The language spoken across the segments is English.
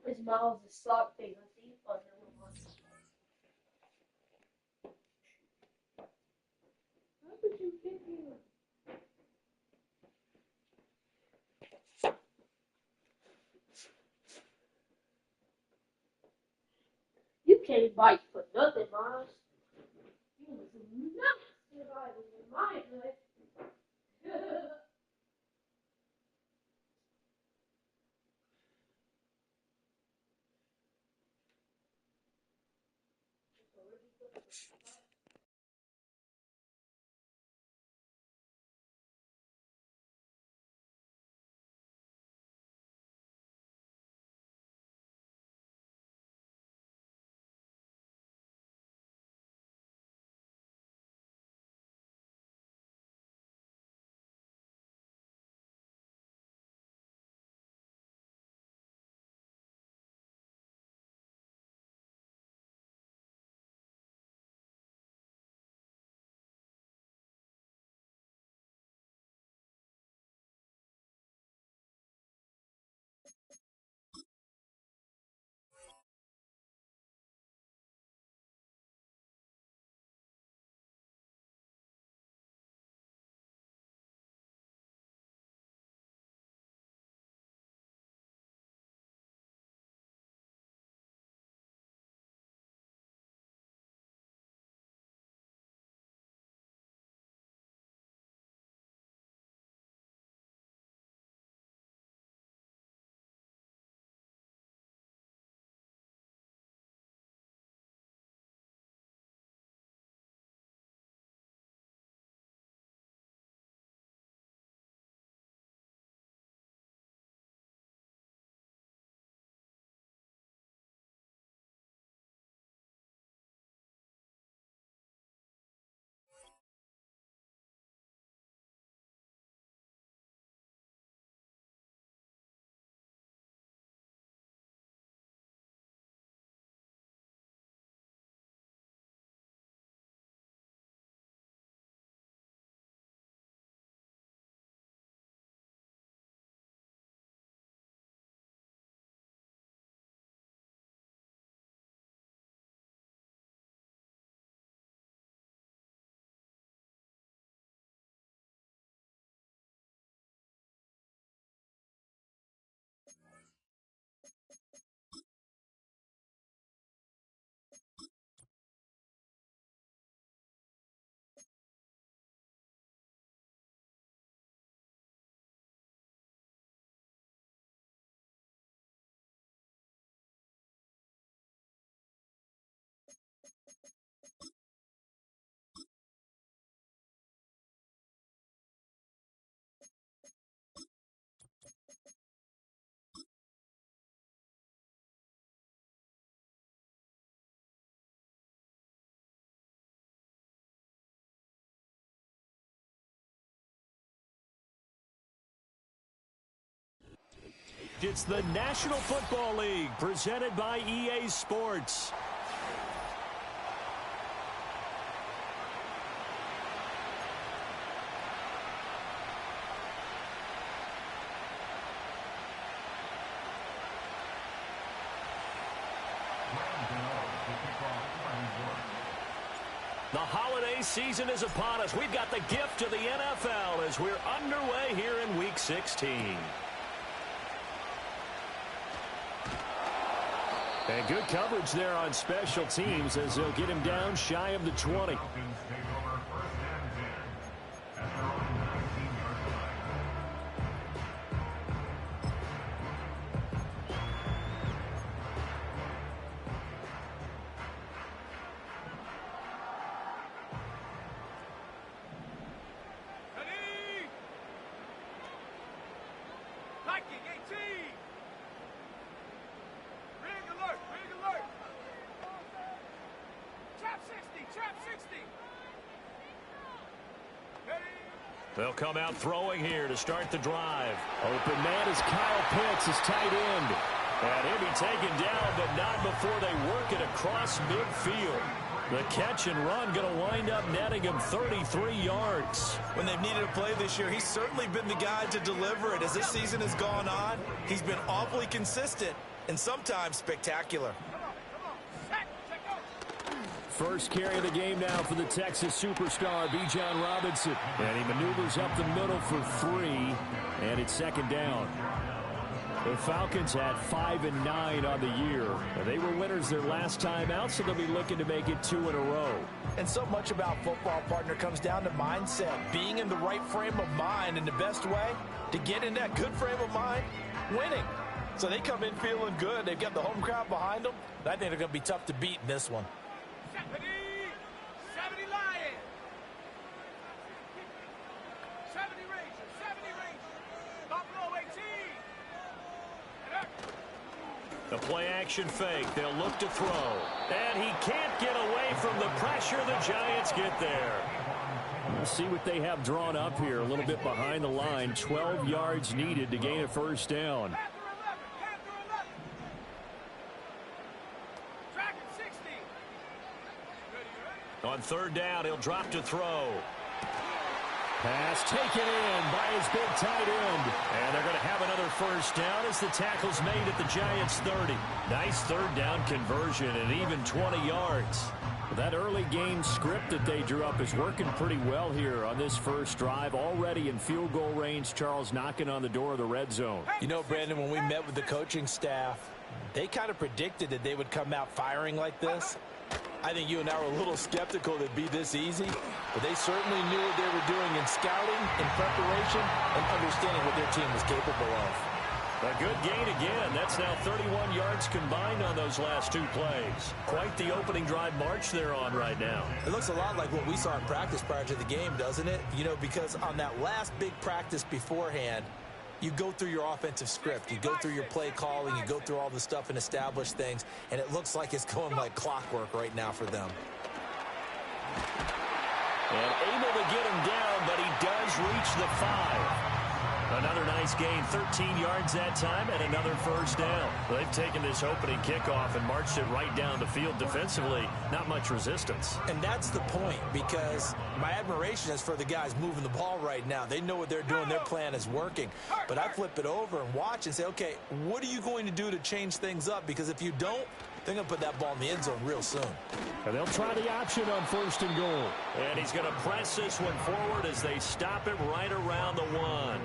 His mouth is sock thing. I see. Oh, never mind. How did you get here? You can't bite for nothing, Miles. You was not surviving in my life. It's the National Football League presented by EA Sports. The holiday season is upon us. We've got the gift of the NFL as we're underway here in Week 16. And good coverage there on special teams as they'll get him down shy of the 20. They'll come out throwing here to start the drive. Open man is Kyle Pitts, his tight end. And he'll be taken down, but not before they work it across midfield. The catch and run going to wind up netting him 33 yards. When they've needed a play this year, he's certainly been the guy to deliver it. As this season has gone on, he's been awfully consistent and sometimes spectacular. First carry of the game now for the Texas superstar, Bijan Robinson. And he maneuvers up the middle for 3, and it's second down. The Falcons had 5 and 9 on the year. They were winners their last time out, so they'll be looking to make it 2 in a row. And so much about football, partner, comes down to mindset. Being in the right frame of mind, and the best way to get in that good frame of mind, winning. So they come in feeling good. They've got the home crowd behind them. I think they're going to be tough to beat in this one. 70 Lions. 70 Rangers. 70 Rangers. Buffalo 18. The play action fake. They'll look to throw. And he can't get away from the pressure. The Giants get there. We'll see what they have drawn up here. A little bit behind the line. 12 yards needed to gain a first down. On third down, he'll drop to throw. Pass taken in by his big tight end. And they're going to have another first down as the tackle's made at the Giants' 30. Nice third down conversion and even 20 yards. That early game script that they drew up is working pretty well here on this first drive. Already in field goal range, Charles knocking on the door of the red zone. You know, Brandon, when we met with the coaching staff, they kind of predicted that they would come out firing like this. I think you and I were a little skeptical that it'd be this easy, but they certainly knew what they were doing in scouting, in preparation, and understanding what their team was capable of. A good gain again. That's now 31 yards combined on those last 2 plays. Quite the opening drive march they're on right now. It looks a lot like what we saw in practice prior to the game, doesn't it? You know, because on that last big practice beforehand, you go through your offensive script. You go through your play calling. You go through all the stuff and establish things. And it looks like it's going like clockwork right now for them. And able to get him down, but he does reach the 5. Another nice gain, 13 yards that time, and another first down. They've taken this opening kickoff and marched it right down the field defensively. Not much resistance. And that's the point, because my admiration is for the guys moving the ball right now. They know what they're doing. Their plan is working. But I flip it over and watch and say, okay, what are you going to do to change things up? Because if you don't, they're going to put that ball in the end zone real soon. And they'll try the option on first and goal. And he's going to press this one forward as they stop it right around the 1.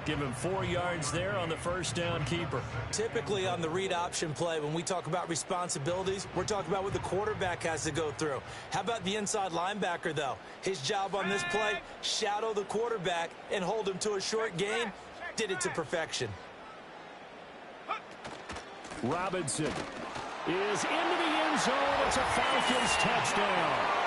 Give him 4 yards there on the first down keeper. Typically on the read option play, when we talk about responsibilities, we're talking about what the quarterback has to go through. How about the inside linebacker, though? His job on this play, shadow the quarterback and hold him to a short gain. Did it to perfection. Robinson is into the end zone. It's a Falcons touchdown.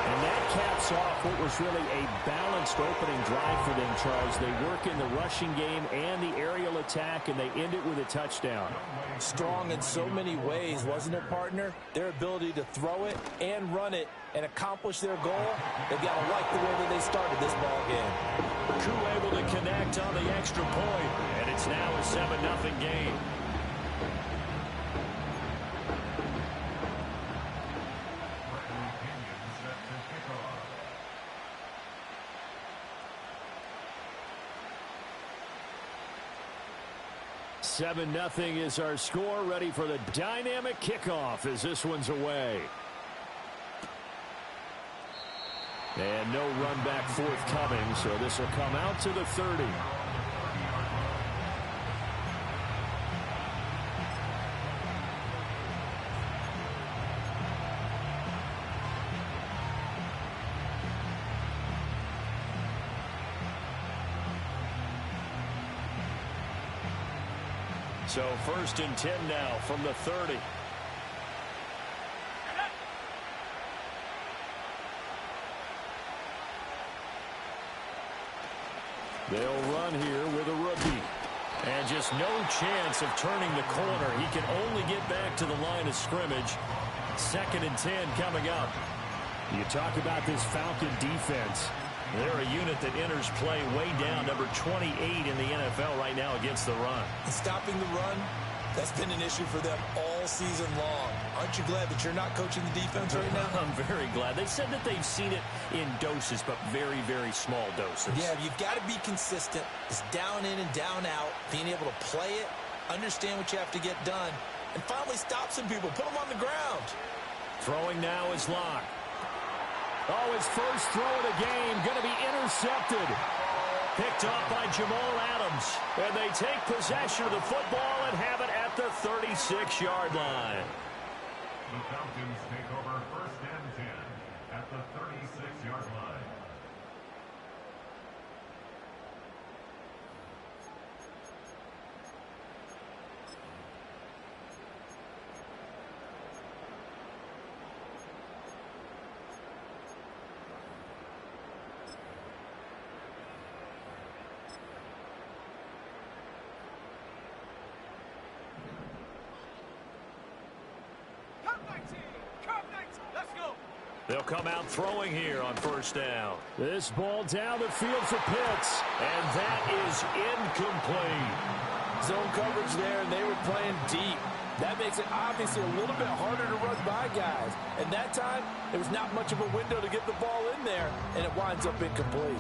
And that caps off what was really a balanced opening drive for them, Charles. They work in the rushing game and the aerial attack, and they end it with a touchdown. Strong in so many ways, wasn't it, partner? Their ability to throw it and run it and accomplish their goal, they've got to like the way that they started this ball game. Crew able to connect on the extra point, and it's now a 7-0 game. Seven 0 is our score. Ready for the dynamic kickoff as this one's away. And no run back forthcoming, so this will come out to the 30. So first and 10 now from the 30. They'll run here with a rookie. And just no chance of turning the corner. He can only get back to the line of scrimmage. Second and 10 coming up. You talk about this Falcon defense. They're a unit that enters play way down, number 28 in the NFL right now against the run. And stopping the run That's been an issue for them all season long. Aren't you glad that you're not coaching the defense right now? I'm very glad. They said that they've seen it in doses, but very, very small doses. Yeah, you've got to be consistent. It's down in and down out, being able to play it, understand what you have to get done, and finally stop some people, put them on the ground. Throwing now is Locke. Oh, his first throw of the game going to be intercepted. Picked off by Jamal Adams. And they take possession of the football and have it at the 36-yard line. The Falcons take over 1st and 10 at the 36-yard line. They'll come out throwing here on 1st down. This ball down the field for Pitts, and that is incomplete. Zone coverage there, and they were playing deep. That makes it obviously a little bit harder to run by guys. And that time, there was not much of a window to get the ball in there, and it winds up incomplete.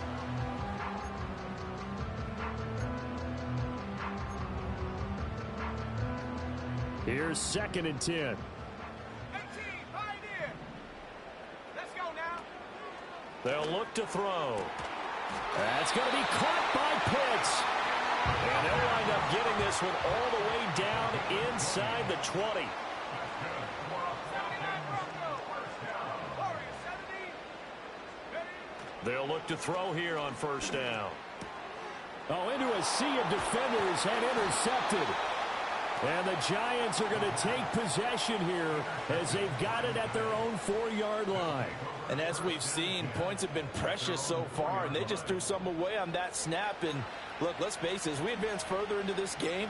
Here's 2nd and 10. They'll look to throw. That's going to be caught by Pitts. And they'll wind up getting this one all the way down inside the 20. They'll look to throw here on 1st down. Oh, into a sea of defenders and intercepted. And the Giants are going to take possession here as they've got it at their own 4-yard line. And as we've seen, points have been precious so far, and they just threw some away on that snap. And look, let's face it, as we advance further into this game,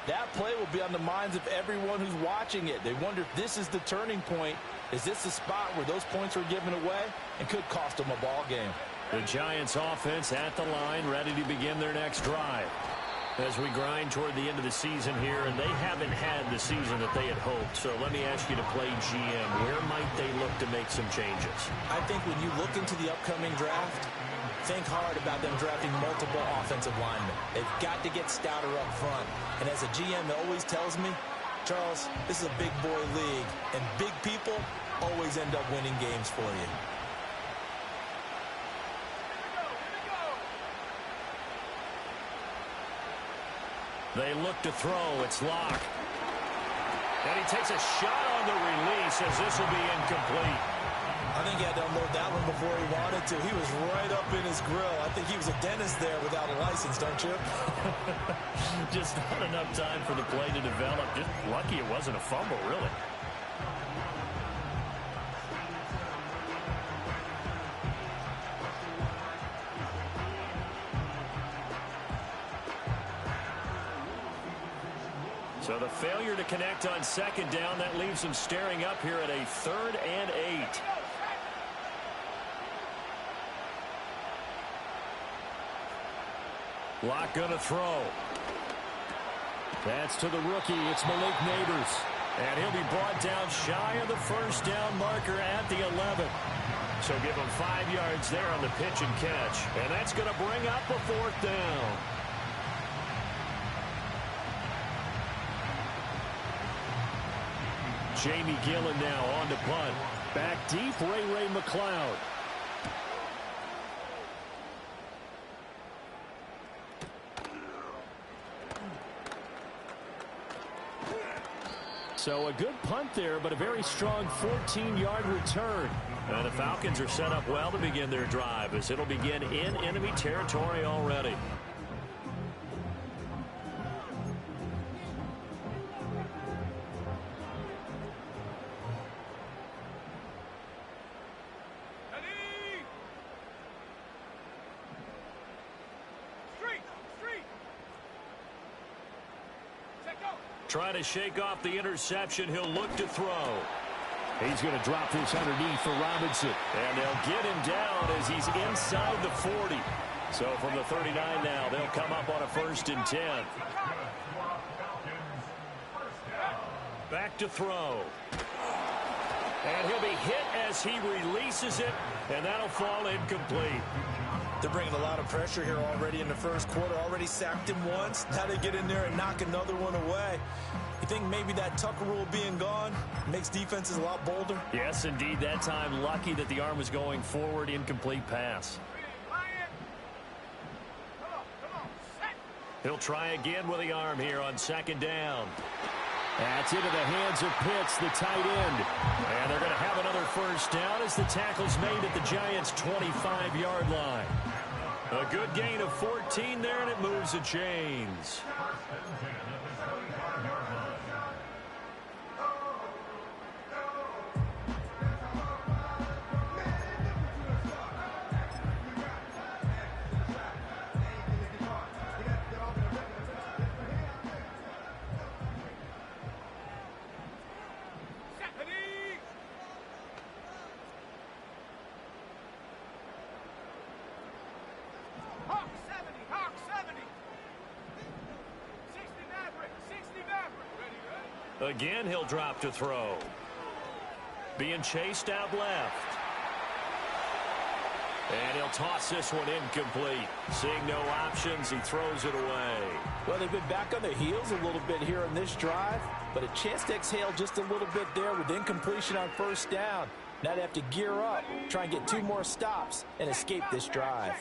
that play will be on the minds of everyone who's watching it. They wonder if this is the turning point. Is this the spot where those points were given away and could cost them a ball game? The Giants offense at the line, ready to begin their next drive. As we grind toward the end of the season here, and they haven't had the season that they had hoped. So let me ask you to play GM. Where might they look to make some changes? I think when you look into the upcoming draft, think hard about them drafting multiple offensive linemen. They've got to get stouter up front. And as a GM always tells me, Charles, this is a big boy league, and big people always end up winning games for you. They look to throw. It's Locke. And he takes a shot on the release as this will be incomplete. I think he had to unload that one before he wanted to. He was right up in his grill. I think he was a dentist there without a license, don't you? Just not enough time for the play to develop. Just lucky it wasn't a fumble, really. So the failure to connect on 2nd down, that leaves them staring up here at a 3rd and 8. Locke gonna throw. That's to the rookie. It's Malik Neighbors. And he'll be brought down shy of the 1st down marker at the 11. So give him 5 yards there on the pitch and catch. And that's going to bring up a 4th down. Jamie Gillen now on to punt. Back deep, Ray McLeod. So a good punt there, but a very strong 14-yard return. And the Falcons are set up well to begin their drive as it'll begin in enemy territory already. Trying to shake off the interception. He'll look to throw. He's going to drop this underneath for Robinson. And they'll get him down as he's inside the 40. So from the 39 now, they'll come up on a 1st and 10. Back to throw. And he'll be hit as he releases it, and that'll fall incomplete. They're bringing a lot of pressure here already in the first quarter. Already sacked him once. Now they get in there and knock another one away. You think maybe that Tucker rule being gone makes defenses a lot bolder? Yes, indeed. That time, lucky that the arm was going forward. Incomplete pass. He'll try again with the arm here on second down. That's into the hands of Pitts, the tight end. And they're going to have another first down as the tackle's made at the Giants' 25-yard line. A good gain of 14 there, and it moves the chains. Again, he'll drop to throw. Being chased out left. And he'll toss this one incomplete. Seeing no options, he throws it away. Well, they've been back on their heels a little bit here on this drive, but a chance to exhale just a little bit there with incompletion on first down. Now they have to gear up, try and get 2 more stops, and escape this drive.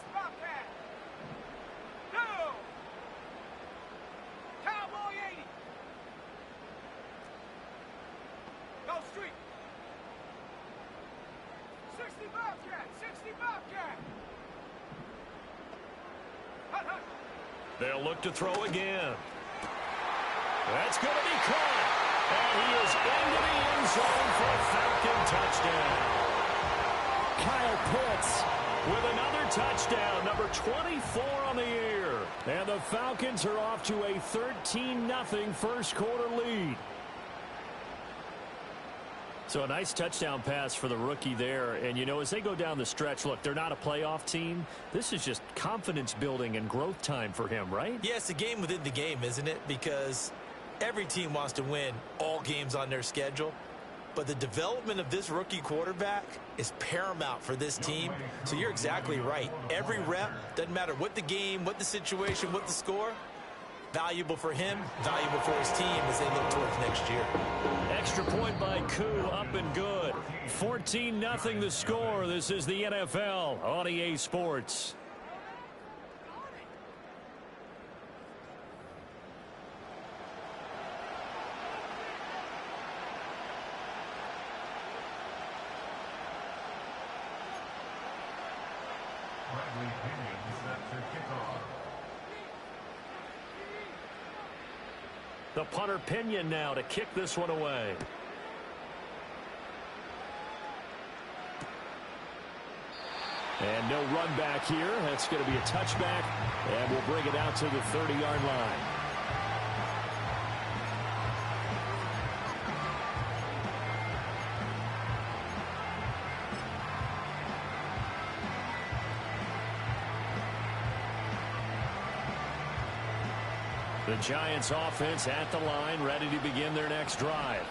They'll look to throw again. That's going to be caught. And he is into the end zone for a Falcon touchdown. Kyle Pitts with another touchdown, number 24 on the year. And the Falcons are off to a 13-0 first quarter lead. So a nice touchdown pass for the rookie there. And, you know, as they go down the stretch, look, they're not a playoff team. This is just confidence building and growth time for him, right? Yeah, it's a game within the game, isn't it? Because every team wants to win all games on their schedule. But the development of this rookie quarterback is paramount for this team. So you're exactly right. Every rep, doesn't matter what the game, what the situation, what the score, valuable for him, valuable for his team as they look towards next year. Extra point by Koo, up and good. 14-0 the score. This is the NFL on EA Sports. The punter Pinion now to kick this one away. And no run back here. That's going to be a touchback, and we'll bring it out to the 30-yard line. The Giants offense at the line, ready to begin their next drive.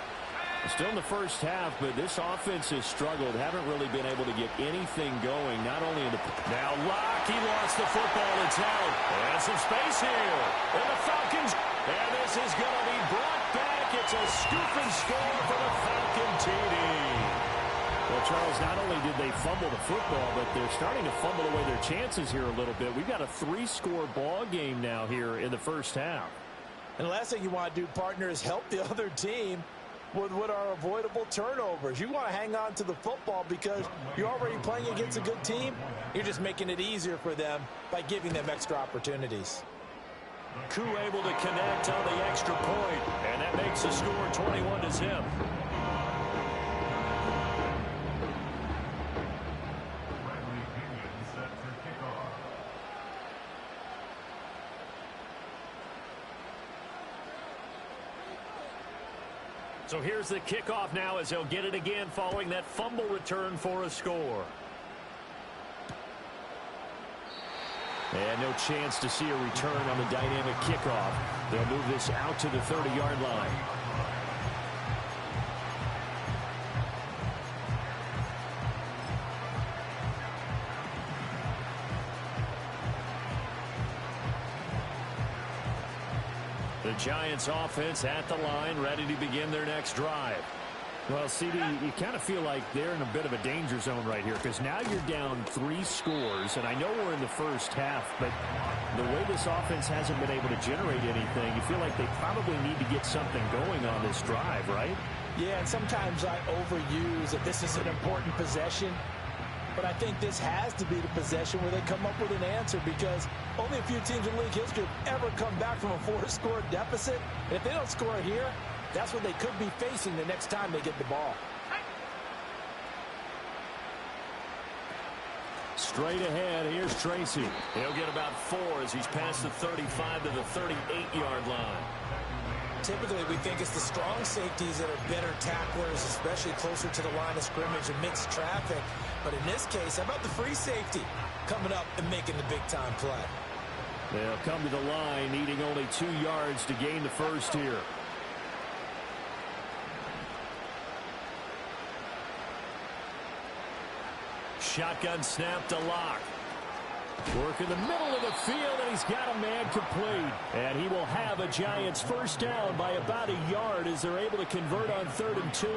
Still in the first half, but this offense has struggled. Haven't really been able to get anything going, not only in the... Now Locke, he lost the football. It's out. And some space here. And the Falcons... And this is going to be brought back. It's a scoop and score for the Falcon TD. Well, Charles, not only did they fumble the football, but they're starting to fumble away their chances here a little bit. We've got a 3-score ball game now here in the first half. And the last thing you want to do, partner, is help the other team with what are avoidable turnovers. You want to hang on to the football because you're already playing against a good team. You're just making it easier for them by giving them extra opportunities. Koo able to connect on the extra point, and that makes the score 21-0. So here's the kickoff now as he'll get it again following that fumble return for a score. And no chance to see a return on the dynamic kickoff. They'll move this out to the 30-yard line. The Giants offense at the line, ready to begin their next drive. Well, CD, you kind of feel like they're in a bit of a danger zone right here because now you're down 3 scores, and I know we're in the first half, but the way this offense hasn't been able to generate anything, you feel like they probably need to get something going on this drive, right? Yeah, and sometimes I overuse that this is an important possession, but I think this has to be the possession where they come up with an answer because only a few teams in league history have ever come back from a 4-score deficit. And if they don't score here, that's what they could be facing the next time they get the ball. Straight ahead, here's Tracy. He'll get about 4 as he's past the 35 to the 38-yard line. Typically, we think it's the strong safeties that are better tacklers, especially closer to the line of scrimmage amidst traffic. But in this case, how about the free safety coming up and making the big-time play? They'll come to the line, needing only 2 yards to gain the first here. Shotgun snap to Locke. Work in the middle of the field, and he's got a man complete. And he will have a Giants first down by about a yard as they're able to convert on 3rd and 2.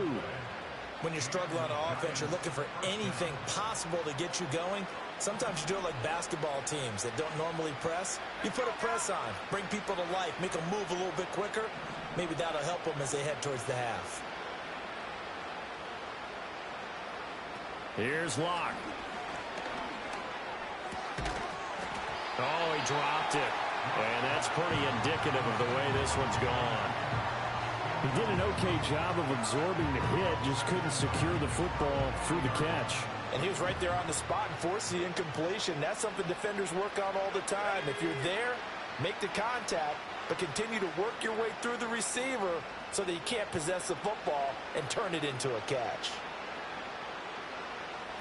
When you struggle on offense, you're looking for anything possible to get you going. Sometimes you do it like basketball teams that don't normally press. You put a press on, bring people to life, make them move a little bit quicker. Maybe that'll help them as they head towards the half. Here's Locke. Oh, he dropped it. And that's pretty indicative of the way this one's gone. He did an okay job of absorbing the hit, just couldn't secure the football through the catch. And he was right there on the spot and forced the incompletion. That's something defenders work on all the time. If you're there, make the contact, but continue to work your way through the receiver so that you can't possess the football and turn it into a catch.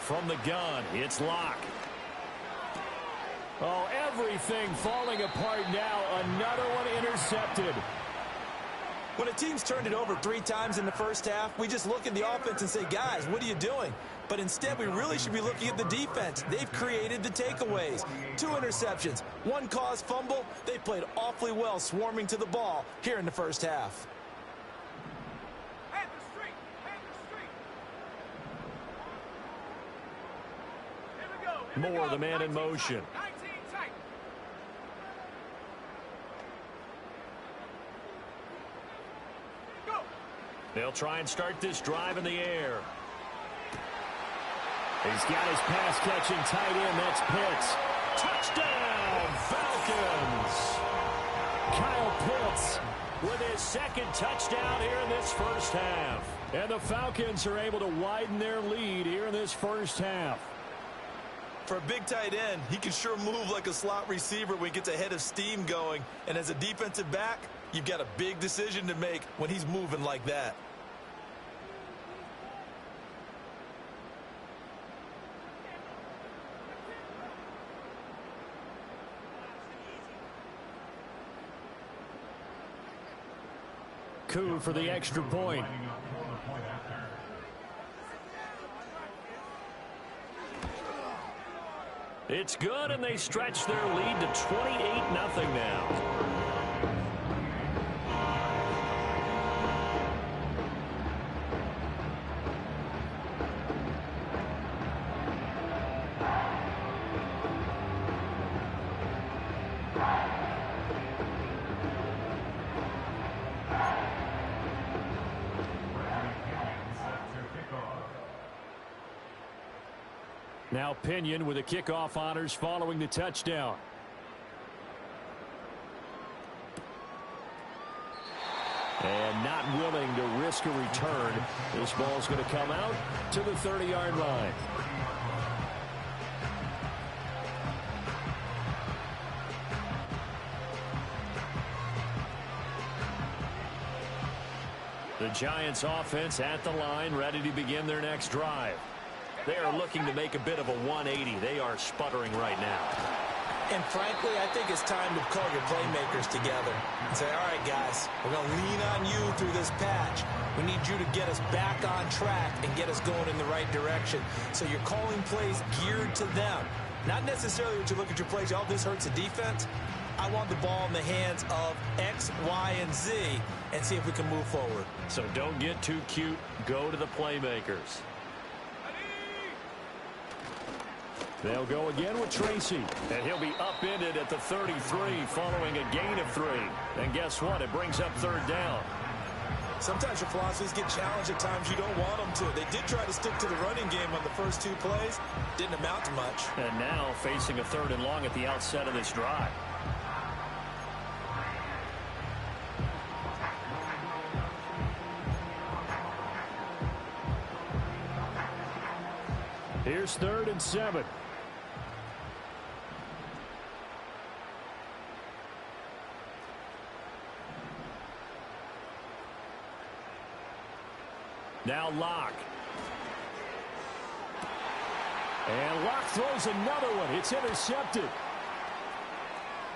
From the gun, it's Locke. Oh, everything falling apart now. Another one intercepted. When a team's turned it over 3 times in the first half, we just look at the offense and say, guys, what are you doing? But instead, we really should be looking at the defense. They've created the takeaways. 2 interceptions, 1 caused fumble. They played awfully well swarming to the ball here in the first half. Head the street. Head the street. Here we go. Here we More go. the man in 19 motion. tight. 19 tight. Go. They'll try and start this drive in the air. He's got his pass-catching tight end. That's Pitts. Touchdown, Falcons! Kyle Pitts with his 2nd touchdown here in this first half. And the Falcons are able to widen their lead here in this first half. For a big tight end, he can sure move like a slot receiver when he gets a head of steam going. And as a defensive back, you've got a big decision to make when he's moving like that. Coup for the extra point. It's good, and they stretch their lead to 28-0 now. Now Pinion with the kickoff honors following the touchdown. And not willing to risk a return. This ball's going to come out to the 30-yard line. The Giants offense at the line, ready to begin their next drive. They are looking to make a bit of a 180. They are sputtering right now. And frankly, I think it's time to call your playmakers together and say, all right, guys, we're going to lean on you through this patch. We need you to get us back on track and get us going in the right direction. So you're calling plays geared to them. Not necessarily that you look at your plays, oh, this hurts the defense. I want the ball in the hands of X, Y, and Z and see if we can move forward. So don't get too cute. Go to the playmakers. They'll go again with Tracy. And he'll be upended at the 33 following a gain of 3. And guess what? It brings up third down. Sometimes your philosophies get challenged at times you don't want them to. They did try to stick to the running game on the first 2 plays. Didn't amount to much. And now facing a 3rd and long at the outset of this drive. Here's 3rd and 7. Now Locke. And Locke throws another one. It's intercepted.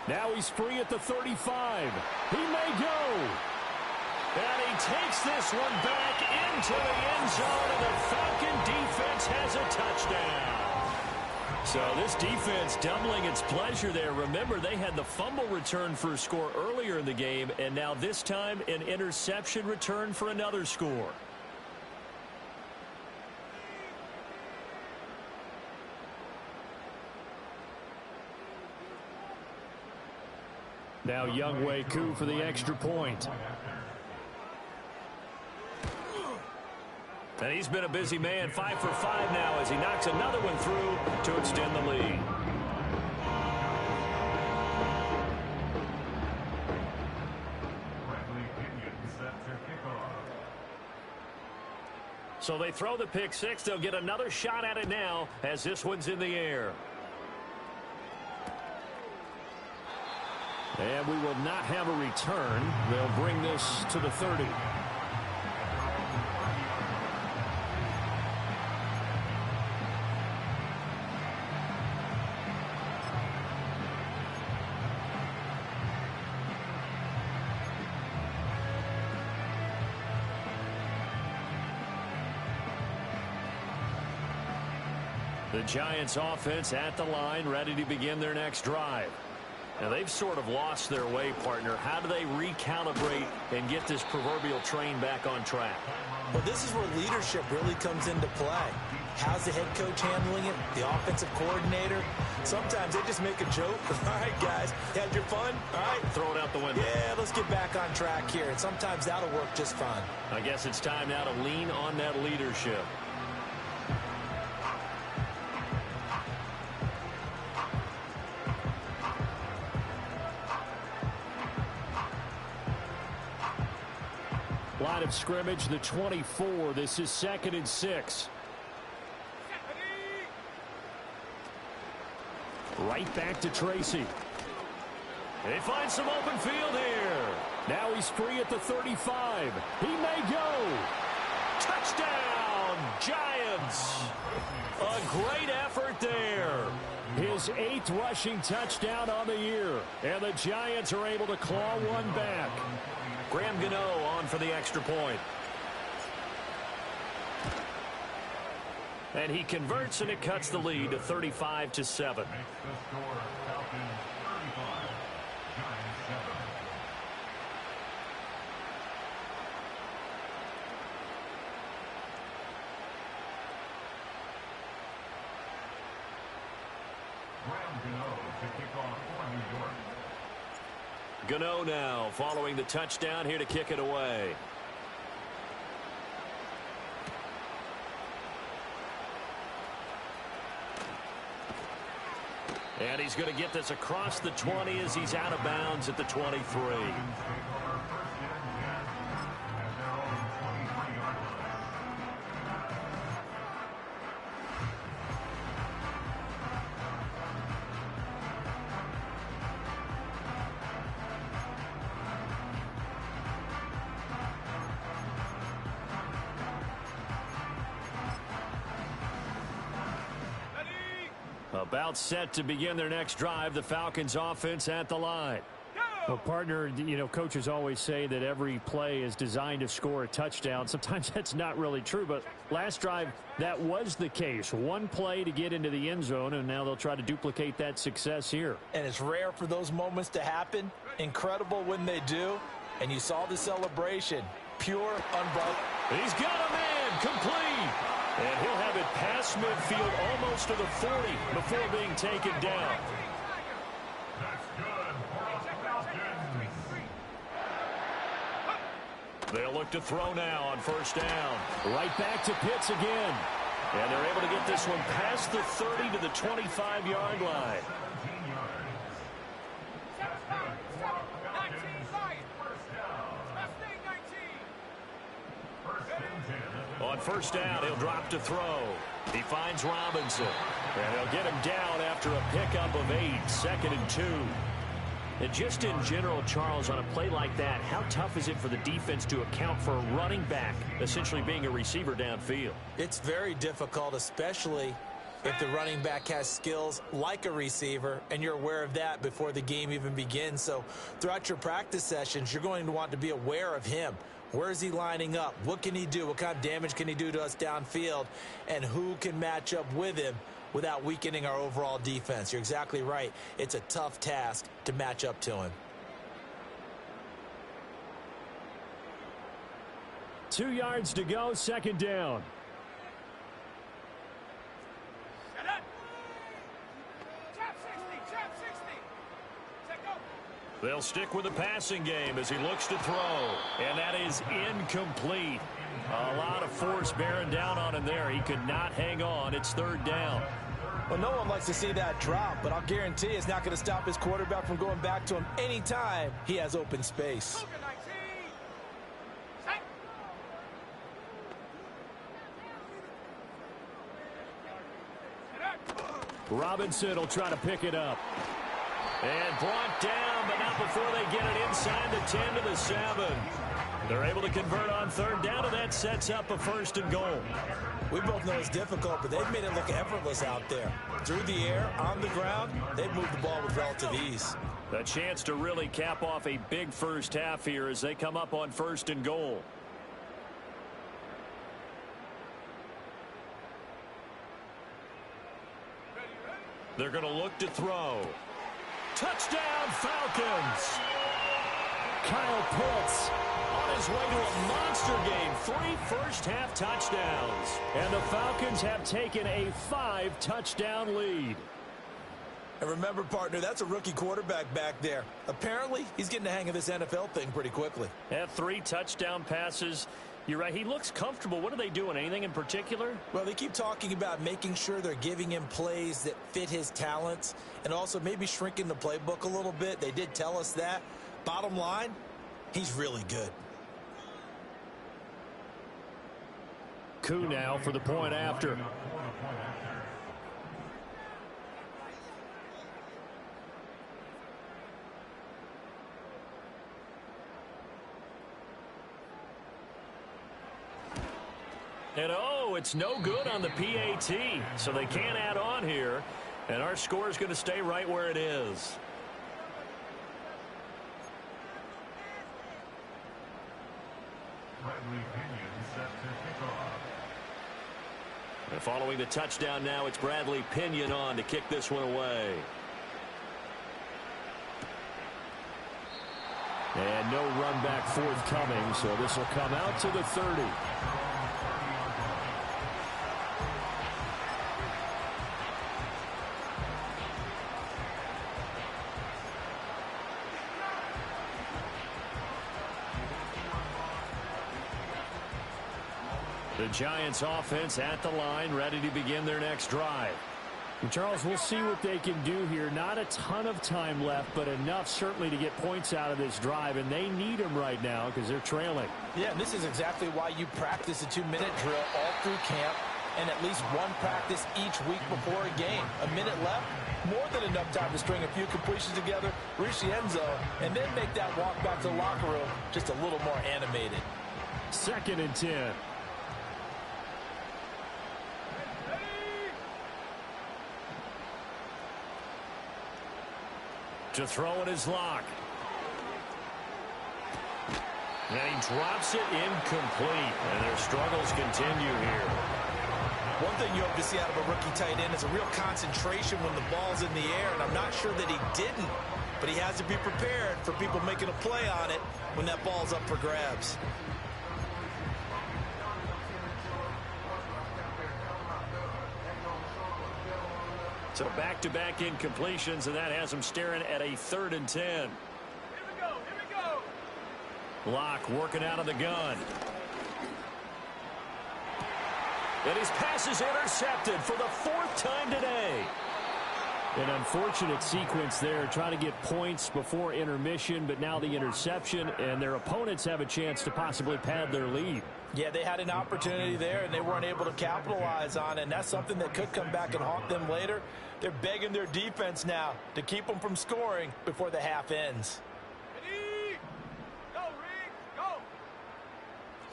Now he's free at the 35. He may go. And he takes this one back into the end zone, and the Falcon defense has a touchdown. So this defense doubling its pleasure there. Remember, they had the fumble return for a score earlier in the game, and now this time an interception return for another score. Now Younghoe Koo for the extra point. And he's been a busy man, 5 for 5 now as he knocks another one through to extend the lead. So they throw the pick 6. They'll get another shot at it now as this one's in the air. And we will not have a return. They'll bring this to the 30. The Giants offense at the line, ready to begin their next drive. Now, they've sort of lost their way, partner. How do they recalibrate and get this proverbial train back on track? Well, this is where leadership really comes into play. How's the head coach handling it? The offensive coordinator? Sometimes they just make a joke. All right, guys, had your fun? All right. Throw it out the window. Yeah, let's get back on track here. And sometimes that'll work just fine. I guess it's time now to lean on that leadership. Line of scrimmage, the 24. This is 2nd and 6. Right back to Tracy. They find some open field here. Now he's free at the 35. He may go. Touchdown, Giants. A great effort there. His 8th rushing touchdown on the year. And the Giants are able to claw one back. Graham Gano on for the extra point. And he converts, and it cuts the lead to 35-7. Makes the score Falcons 35, Giants 7. Graham Gano to kick off for New York. Gano now following the touchdown here to kick it away. And he's going to get this across the 20 as he's out of bounds at the 23. About set to begin their next drive. The Falcons offense at the line. Go! Well, partner, you know, coaches always say that every play is designed to score a touchdown. Sometimes that's not really true, but last drive, that was the case. One play to get into the end zone, and now they'll try to duplicate that success here. And it's rare for those moments to happen. Incredible when they do. And you saw the celebration. Pure, unbroken. He's got a man, complete. And he'll have it past midfield almost to the 40 before being taken down. That's good for the Falcons. They'll look to throw now on first down. Right back to Pitts again. And they're able to get this one past the 30 to the 25-yard line. 17 yards. That's good for the Falcons. First down. First and 10. On first down, he'll drop to throw. He finds Robinson. And they'll get him down after a pickup of 8, 2nd and 2. And just in general, Charles, on a play like that, how tough is it for the defense to account for a running back essentially being a receiver downfield? It's very difficult, especially if the running back has skills like a receiver, and you're aware of that before the game even begins. So throughout your practice sessions, you're going to want to be aware of him. Where is he lining up? What can he do? What kind of damage can he do to us downfield? And who can match up with him without weakening our overall defense? You're exactly right. It's a tough task to match up to him. 2 yards to go, second down. They'll stick with the passing game as he looks to throw. And that is incomplete. A lot of force bearing down on him there. He could not hang on. It's third down. Well, no one likes to see that drop, but I'll guarantee it's not going to stop his quarterback from going back to him anytime he has open space. Robinson will try to pick it up. And brought down, but not before they get it inside the 10 to the 7. They're able to convert on third down, and that sets up a first and goal. We both know it's difficult, but they've made it look effortless out there. Through the air, on the ground, they've moved the ball with relative ease. A chance to really cap off a big first half here as they come up on first and goal. They're going to look to throw. Touchdown, Falcons! Kyle Pitts On his way to a monster game. 3 first-half touchdowns. and the Falcons have taken a 5-touchdown lead. And remember, partner, that's a rookie quarterback back there. Apparently, he's getting the hang of this NFL thing pretty quickly. Had 3 touchdown passes. You're right. He looks comfortable. What are they doing? Anything in particular? Well, they keep talking about making sure they're giving him plays that fit his talents and also maybe shrinking the playbook a little bit. They did tell us that. Bottom line, he's really good. Koo now for the point after. And oh, it's no good on the PAT, so they can't add on here. And our score is going to stay right where it is. Bradley Pinion set to kick off. And following the touchdown now, it's Bradley Pinion on to kick this one away. And no run back forthcoming, so this will come out to the 30. The Giants offense at the line, ready to begin their next drive. And Charles, we'll see what they can do here. Not a ton of time left, but enough certainly to get points out of this drive, and they need them right now because they're trailing. Yeah, and this is exactly why you practice a 2-minute drill all through camp and at least one practice each week before a game. A minute left, more than enough time to string a few completions together, reach the end zone, and then make that walk back to the locker room just a little more animated. 2nd and 10. To throw in his lock. And he drops it incomplete, and their struggles continue here. One thing you hope to see out of a rookie tight end is a real concentration when the ball's in the air, and I'm not sure that he didn't, but he has to be prepared for people making a play on it when that ball's up for grabs. So back-to-back incompletions, and that has him staring at a 3rd and 10. Here we go, here we go. Locke working out of the gun. And his pass is intercepted for the 4th time today. An unfortunate sequence there, trying to get points before intermission, but now the interception, and their opponents have a chance to possibly pad their lead. Yeah, they had an opportunity there, and they weren't able to capitalize on it, and that's something that could come back and haunt them later. They're begging their defense now to keep them from scoring before the half ends. Ready? Go, Rick, go.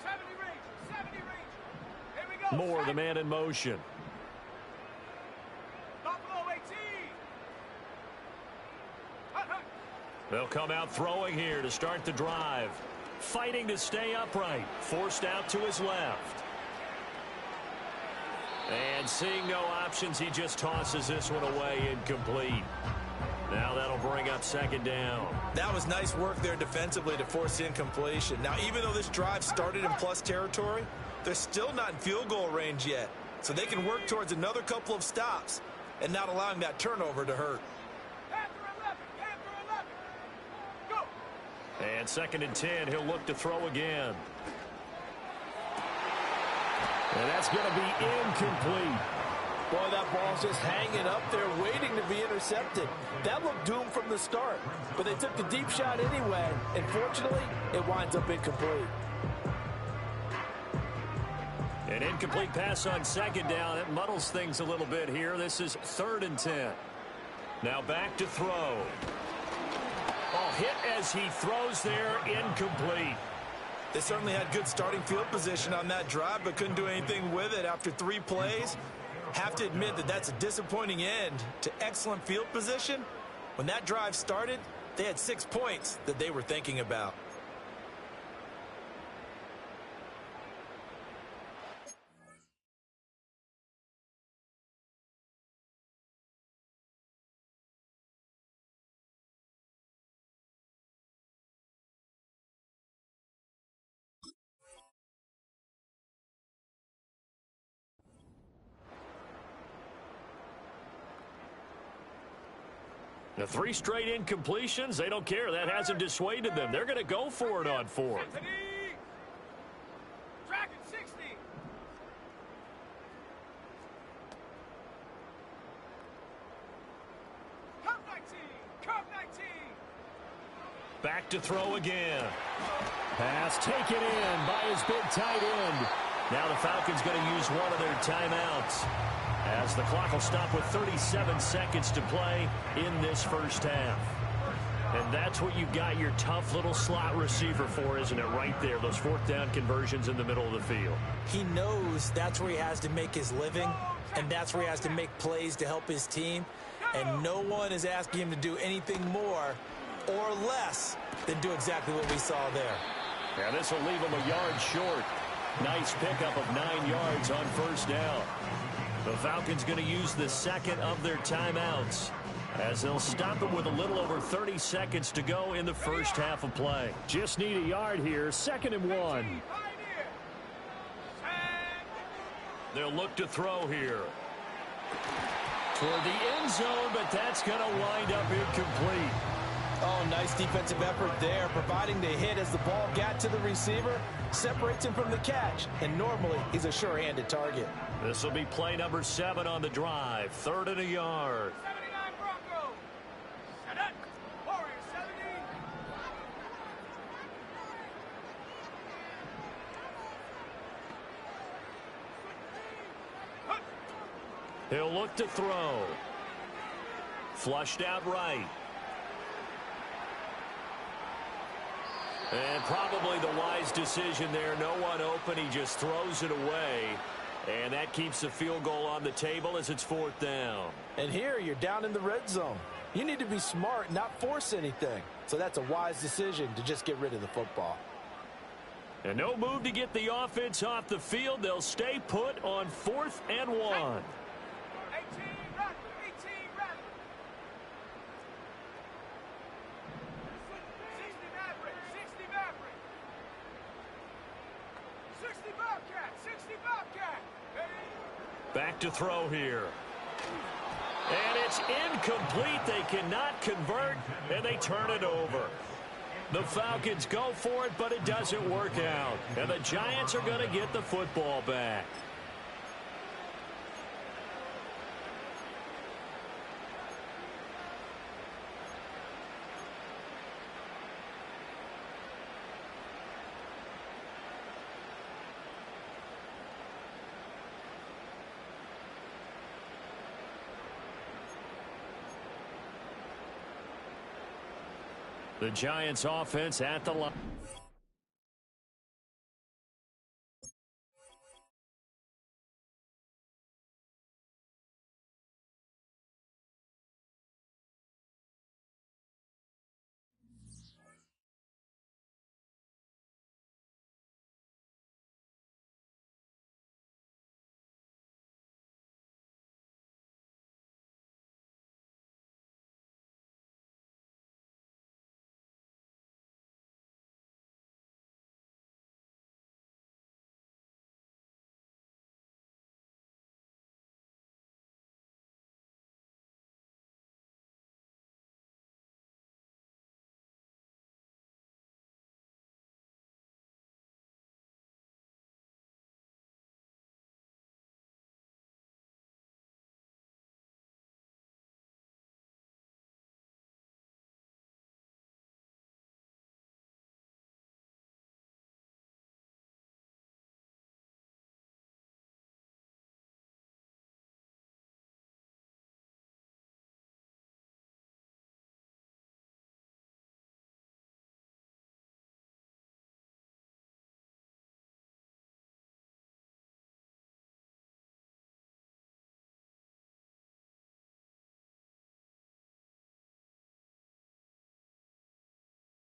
70 Rangers, 70 Rangers. Here we go. Moore, the man in motion. Buffalo 18. Hut, hut. They'll come out throwing here to start the drive. Fighting to stay upright. Forced out to his left. And seeing no options, he just tosses this one away incomplete. Now that'll bring up 2nd down. That was nice work there defensively to force incompletion. Now, even though this drive started in plus territory, they're still not in field goal range yet. So they can work towards another couple of stops and not allowing that turnover to hurt. Panther 11, Panther 11. Go. And 2nd and 10, he'll look to throw again. And that's going to be incomplete. Boy, that ball's just hanging up there waiting to be intercepted. That looked doomed from the start, but they took the deep shot anyway, and fortunately, it winds up incomplete. An incomplete pass on 2nd down. It muddles things a little bit here. This is 3rd and 10. Now back to throw. Oh, hit as he throws there, incomplete. They certainly had good starting field position on that drive, but couldn't do anything with it after 3 plays. Have to admit that that's a disappointing end to excellent field position. When that drive started, they had 6 points that they were thinking about. The 3 straight incompletions, they don't care. That hasn't dissuaded them. They're going to go for it on 4th. Anthony. Dragon 60. Cup 19. Cup 19. Back to throw again. Pass taken in by his big tight end. Now the Falcons going to use one of their timeouts, as the clock will stop with 37 seconds to play in this first half. And that's what you've got your tough little slot receiver for, isn't it? Right there, those 4th down conversions in the middle of the field. He knows that's where he has to make his living, and that's where he has to make plays to help his team. And no one is asking him to do anything more or less than do exactly what we saw there. Yeah, this will leave him a yard short. Nice pickup of 9 yards on 1st down. The Falcons going to use the 2nd of their timeouts, as they'll stop it with a little over 30 seconds to go in the first half of play. Just need a yard here. 2nd and 1. They'll look to throw here. Toward the end zone, but that's going to wind up incomplete. Oh, nice defensive effort there, providing the hit as the ball got to the receiver, separates him from the catch, and normally he's a sure-handed target. This will be play number 7 on the drive. 3rd and a yard. 79 Broncos. Set up. Warriors 70. He'll look to throw. Flushed out right. And probably the wise decision there. No one open. He just throws it away. And that keeps the field goal on the table as it's 4th down. And here you're down in the red zone. You need to be smart, not force anything. So that's a wise decision to just get rid of the football. And no move to get the offense off the field. They'll stay put on 4th and 1. 18 run, 18 run. 60 Maverick, 60 Maverick. 60 Bobcat, 60 Bobcat. Back to throw here. And it's incomplete. They cannot convert, and they turn it over. The Falcons go for it, but it doesn't work out. And the Giants are going to get the football back. The Giants offense at the line.